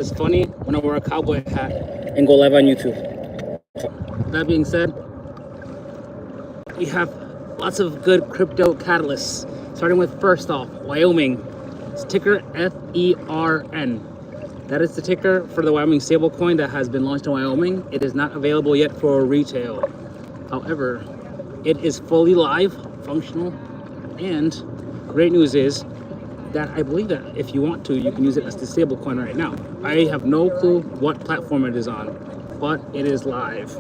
it's funny when I wear a cowboy hat and go live on YouTube. That being said, we have lots of good crypto catalysts. Starting with first off, Wyoming. It's ticker FERN. That is the ticker for the Wyoming stablecoin that has been launched in Wyoming. It is not available yet for retail. However, it is fully live, functional, and great news is that I believe that if you want to, you can use it as the stablecoin right now. I have no clue what platform it is on, but it is live.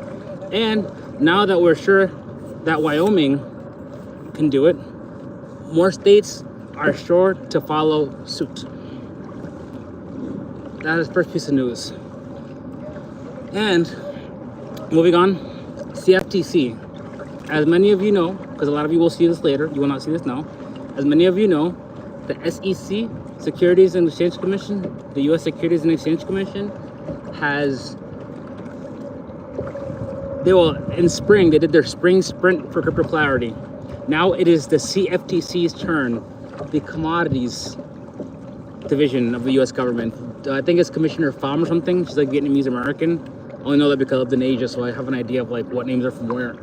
And now that we're sure that Wyoming can do it, more states are sure to follow suit. That is the first piece of news. And moving on, CFTC. As many of you know, because a lot of you will see this later, you will not see this now. As many of you know, the SEC, Securities and Exchange Commission, the U.S. Securities and Exchange Commission in spring, they did their spring sprint for crypto clarity. Now it is the CFTC's turn, the commodities division of the U.S. government. I think it's Commissioner Pham or something. She's like Vietnamese American. I only know that because I lived in Asia, so I have an idea of like what names are from where.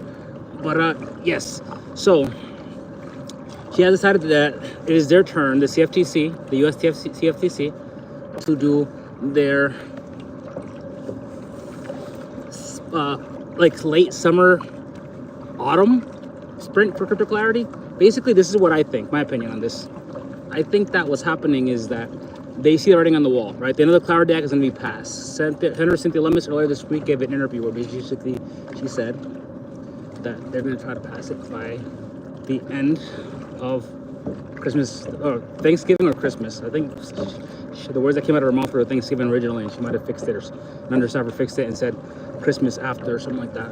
But yes, so she has decided that it is their turn, the CFTC, the US CFTC, to do their like late summer, autumn sprint for crypto clarity. Basically, this is what I think, my opinion on this. I think that what's happening is that they see the writing on the wall, right? The end of the Clarity Act is going to be passed. Senator Cynthia Lummis earlier this week gave an interview where basically she said that they're going to try to pass it by the end of Christmas, or Thanksgiving or Christmas. I think the words that came out of her mouth were Thanksgiving originally, and she might have fixed it, or an understaffer fixed it and said Christmas after or something like that.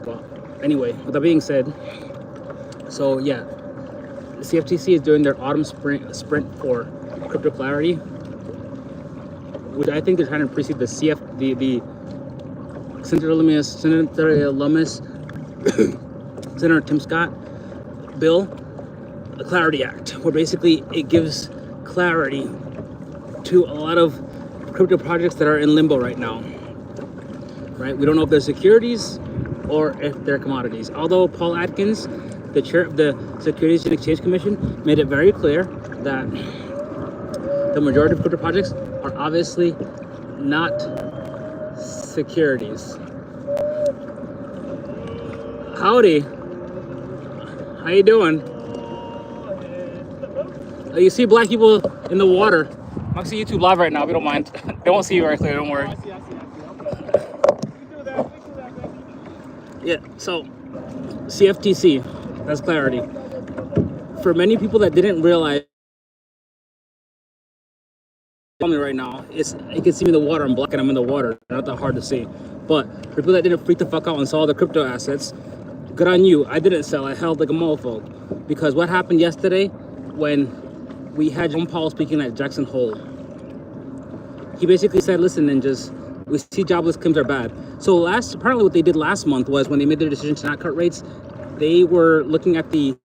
But anyway, with that being said, so yeah, the CFTC is doing their autumn sprint for crypto clarity, which I think they're trying to precede the Senator Lummis, Senator Tim Scott bill, the Clarity Act, where basically it gives clarity to a lot of crypto projects that are in limbo right now. Right? We don't know if they're securities or if they're commodities. Although Paul Atkins, the chair of the Securities and Exchange Commission, made it very clear that the majority of crypto projects are obviously not securities. Howdy. How you doing? You see black people in the water. I'm actually YouTube live right now, if you don't mind. They won't see you very clear, don't worry. Yeah, so CFTC, that's clarity. For many people that didn't realize me right now, you can see me in the water, I'm black and I'm in the water. Not that hard to see. But for people that didn't freak the fuck out and saw the crypto assets, good on you. I didn't sell, I held like a mofo. Because what happened yesterday when we had John Powell speaking at Jackson Hole, he basically said, listen, ninjas, we see jobless claims are bad. So apparently what they did last month was when they made their decision to not cut rates, they were looking at the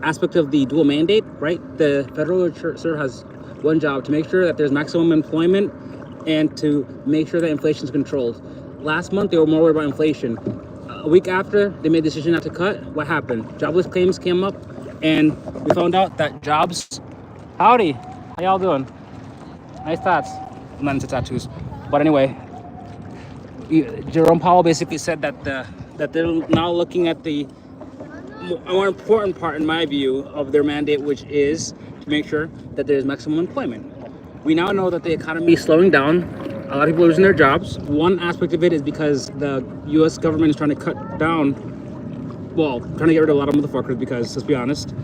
aspect of the dual mandate, right? The Federal Reserve has one job, to make sure that there's maximum employment and to make sure that inflation is controlled. Last month, they were more worried about inflation. A week after they made the decision not to cut, what happened? Jobless claims came up, and we found out that jobs... Howdy, how y'all doing? Nice tats. I'm not into tattoos. But anyway, Jerome Powell basically said that they're now looking at the more important part, in my view, of their mandate, which is to make sure that there's maximum employment. We now know that the economy is slowing down. A lot of people are losing their jobs. One aspect of it is because the U.S. government is trying to cut down, trying to get rid of a lot of motherfuckers, because, let's be honest,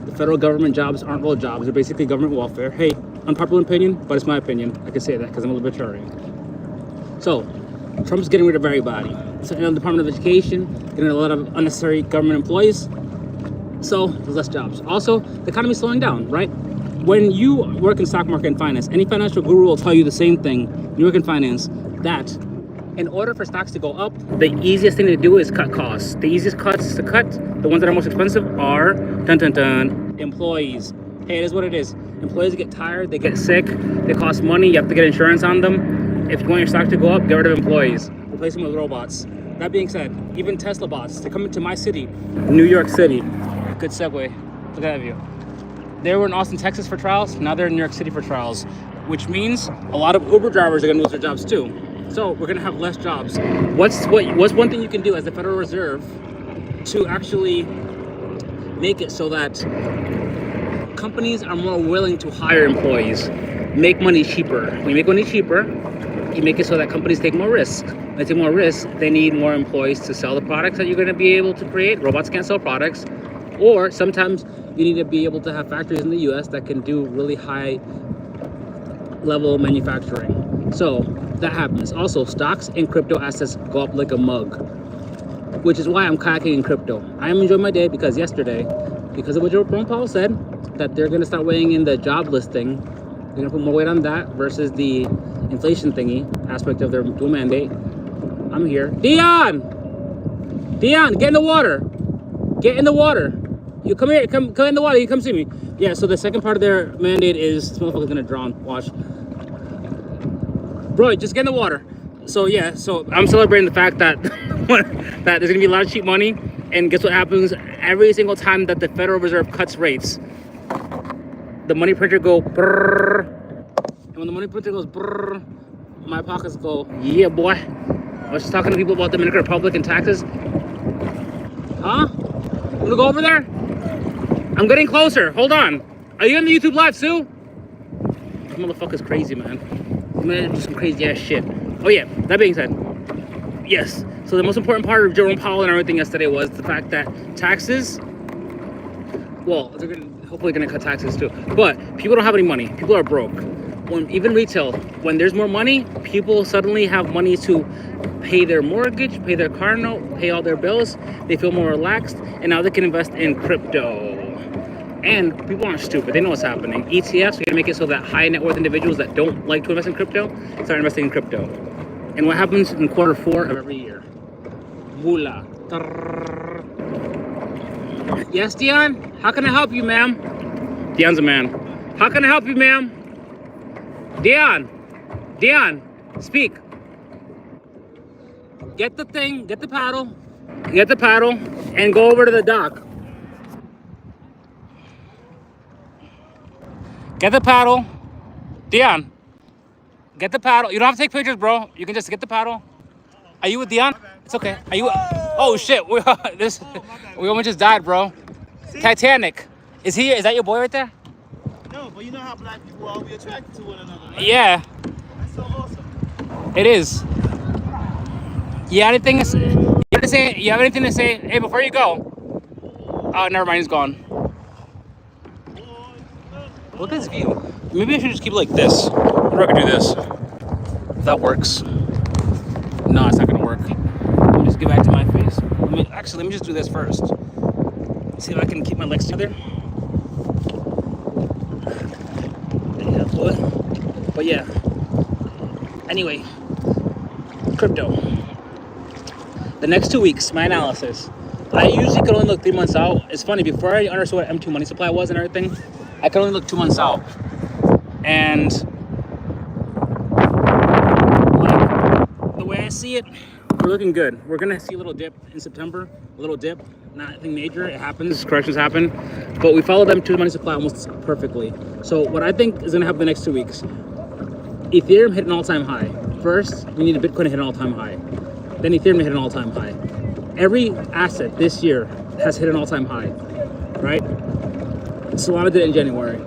the federal government jobs aren't real jobs. They're basically government welfare. Hey, unpopular opinion, but it's my opinion. I can say that because I'm a libertarian. So, Trump's getting rid of everybody. So, the Department of Education, getting a lot of unnecessary government employees. So, there's less jobs. Also, the economy's slowing down, right? When you work in stock market and finance, any financial guru will tell you the same thing. You work in finance, that in order for stocks to go up, the easiest thing to do is cut costs. The easiest cuts to cut, the ones that are most expensive, are employees. Hey, it is what it is. Employees get tired, they get sick, they cost money, you have to get insurance on them. If you want your stock to go up, get rid of employees. Replace them with robots. That being said, even Tesla bots, they're coming to my city, New York City. Good segue. Look at that view. They were in Austin, Texas for trials. Now they're in New York City for trials, which means a lot of Uber drivers are going to lose their jobs too. So we're going to have less jobs. What's one thing you can do as the Federal Reserve to actually make it so that companies are more willing to hire employees, make money cheaper? When you make money cheaper, you make it so that companies take more risk. When they take more risk, they need more employees to sell the products that you're going to be able to create. Robots can't sell products. Or sometimes you need to be able to have factories in the US that can do really high level manufacturing. So that happens. Also, stocks and crypto assets go up like a mug, which is why I'm kayaking in crypto. I am enjoying my day because yesterday, because of what Jerome Powell said, that they're going to start weighing in the job listing. They're going to put more weight on that versus the inflation thingy aspect of their dual mandate. I'm here. Dion, get in the water. Get in the water. You come here. Come in the water. You come see me. Yeah. So the second part of their mandate is this motherfucker's gonna drown. Watch, bro. Just get in the water. So yeah. So I'm celebrating the fact that that there's gonna be a lot of cheap money. And guess what happens every single time that the Federal Reserve cuts rates? The money printer go brrr. And when the money printer goes brrr, my pockets go, yeah, boy. I was just talking to people about the Dominican Republic and taxes. Huh? Wanna go over there? I'm getting closer. Hold on. Are you on the YouTube live, Sue? This motherfucker's crazy, man. I'm gonna do some crazy ass shit. Oh yeah, that being said, yes. So the most important part of Jerome Powell and everything yesterday was the fact that taxes, well, they're hopefully gonna cut taxes too. But people don't have any money. People are broke. When even retail, when there's more money, people suddenly have money to pay their mortgage, pay their car note, pay all their bills. They feel more relaxed, and now they can invest in crypto. And people aren't stupid. They know what's happening. ETFs are gonna make it so that high net worth individuals that don't like to invest in crypto start investing in crypto. And what happens in Q4 of every year? Moolah. Yes, Dion? How can I help you, ma'am? Dion's a man. How can I help you, ma'am? Dion, speak. Get the thing, get the paddle, and go over to the dock. Get the paddle. Dion, get the paddle. You don't have to take pictures, bro. You can just get the paddle. Are you with Dion? It's okay. Are you? Oh shit! We almost just died, bro. See? Titanic. Is that your boy right there? No, but you know how black people are. We attracted to one another, right? Yeah. That's so awesome. It is. You have anything to say? You have anything to say? Hey, before you go. Oh, never mind. He's gone. Look at this view. Maybe I should just keep it like this. Or I could do this. If that works. No, it's not gonna work. Let me just get back to my face. Let me just do this first. See if I can keep my legs together. Yeah, boy. But yeah. Anyway, crypto. The next 2 weeks, my analysis. I usually could only look 3 months out. It's funny, before I understood what M2 money supply was and everything, I could only look 2 months out. And like the way I see it, we're looking good. We're gonna see a little dip in September, a little dip, nothing major. It happens, corrections happen, but we followed M2 money supply almost perfectly. So what I think is gonna happen the next 2 weeks, Ethereum hit an all-time high. First, we need a Bitcoin to hit an all-time high. Then Ethereum hit an all-time high. Every asset this year has hit an all-time high, right? Solana did it in January.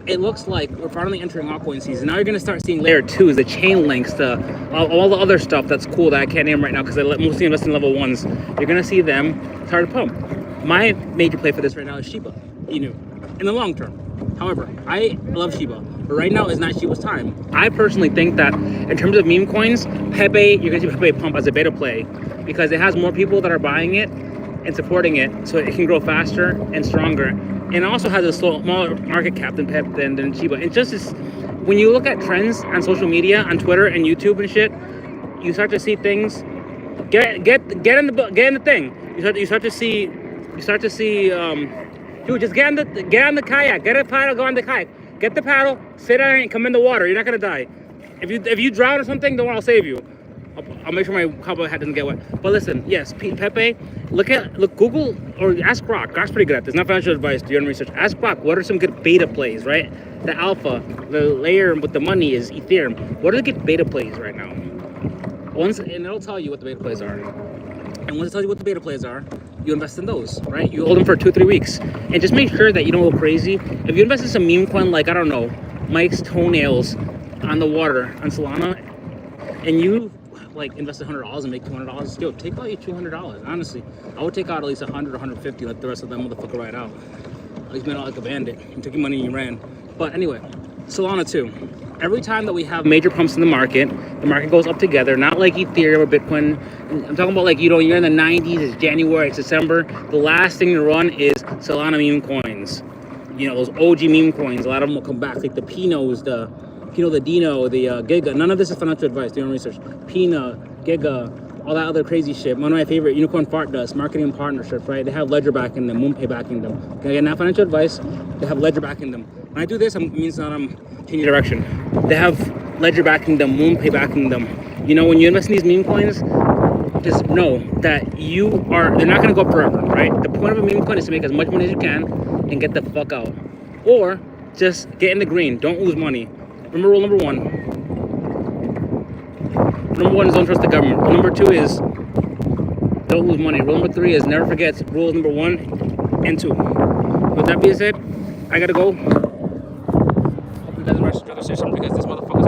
It looks like we're finally entering altcoin season. Now you're gonna start seeing layer 2s, the chain links, all the other stuff that's cool that I can't name right now because I mostly invest in level 1s. You're gonna see them start to pump. My major play for this right now is Shiba Inu in the long term. However, I love Shiba, but right now is not Shiba's time. I personally think that in terms of meme coins, Pepe, you're gonna see Pepe pump as a beta play because it has more people that are buying it and supporting it, so it can grow faster and stronger. And it also has a smaller market cap than than Shiba. It just is, when you look at trends on social media, on Twitter and YouTube and shit, you start to see things. Get in the thing. You start to see Dude, just get on the kayak. Get a paddle, go on the kayak. Get the paddle, sit down and come in the water. You're not gonna die. If you drown or something, don't worry, I'll save you. I'll make sure my cowboy hat doesn't get wet. But listen, yes, Pepe, look Google or ask Grok. Grok's pretty good at this. Not financial advice, do your own research. Ask Grok, what are some good beta plays, right? The alpha, the layer with the money is Ethereum. What are the good beta plays right now? And it'll tell you what the beta plays are. And once it tells you what the beta plays are, you invest in those, right? You hold them for 2-3 weeks. And just make sure that you don't go crazy. If you invest in some meme coin like, I don't know, Mike's toenails on the water on Solana, and you like invest $100 and make $200, yo, take out your $200. Honestly, I would take out at least 100 or 150, let the rest of them motherfucker ride out. At least made out like a bandit. You took your money and you ran. But anyway, Solana too. Every time that we have major pumps in the market goes up together, not like Ethereum or Bitcoin. I'm talking about like, you know, you're in the 90s, it's January, it's December. The last thing to run is Solana meme coins. You know, those OG meme coins, a lot of them will come back, like the Pinos, the Dino, the Giga. None of this is financial advice, do your own research. Pina, Giga, all that other crazy shit. One of my favorite, Unicorn Fart Dust, marketing partnership, right? They have Ledger backing them, MoonPay backing them. Again, not financial advice, they have Ledger backing them. When I do this, it means that I'm changing direction. They have Ledger backing them, MoonPay backing them. You know, when you invest in these meme coins, just know that they're not gonna go up forever, right? The point of a meme coin is to make as much money as you can and get the fuck out. Or just get in the green, don't lose money. Remember rule number one. Number one is don't trust the government. Rule number two is don't lose money. Rule number three is never forget rules number 1 and 2. With that being said, I gotta go. Hope you guys are ready to say something because this motherfucker's